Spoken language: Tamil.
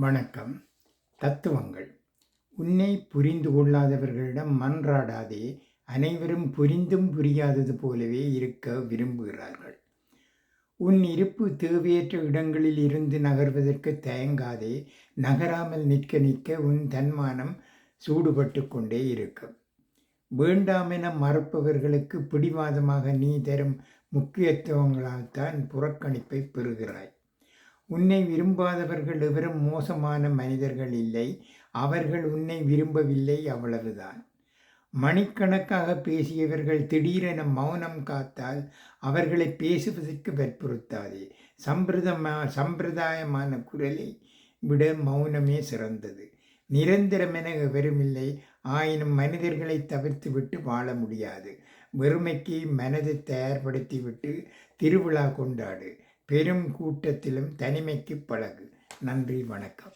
வணக்கம். தத்துவங்கள். உன்னை புரிந்து கொள்ளாதவர்களிடம் மன்றாடாதே, அனைவரும் புரிந்தும் புரியாதது போலவே இருக்க விரும்புகிறார்கள். உன் இருப்பு தேவையற்ற இடங்களில் இருந்து நகர்வதற்கு தயங்காதே, நகராமல் நிற்க நிற்க உன் தன்மானம் சூடுபட்டு கொண்டே இருக்கும். வேண்டாமென மறுப்பவர்களுக்கு பிடிவாதமாக நீ தரும் முக்கியத்துவங்களால்தான் புறக்கணிப்பை பெறுகிறாய். உன்னை விரும்பாதவர்கள் எவரும் மோசமான மனிதர்கள் இல்லை, அவர்கள் உன்னை விரும்பவில்லை, அவ்வளவுதான். மணிக்கணக்காக பேசியவர்கள் திடீரென மௌனம் காத்தால் அவர்களை பேசுவதற்கு வற்புறுத்தாதே. சம்பிரதாயமான குரலை விட மௌனமே சிறந்தது. நிரந்தரமென எவருமில்லை, ஆயினும் மனிதர்களை தவிர்த்துவிட்டு வாழ முடியாது. வெறுமைக்கு மனதை தயார்படுத்திவிட்டு திருவிழா கொண்டாடு. பெரும் கூட்டத்திலும் தனிமைக்கு பழகு. நன்றி, வணக்கம்.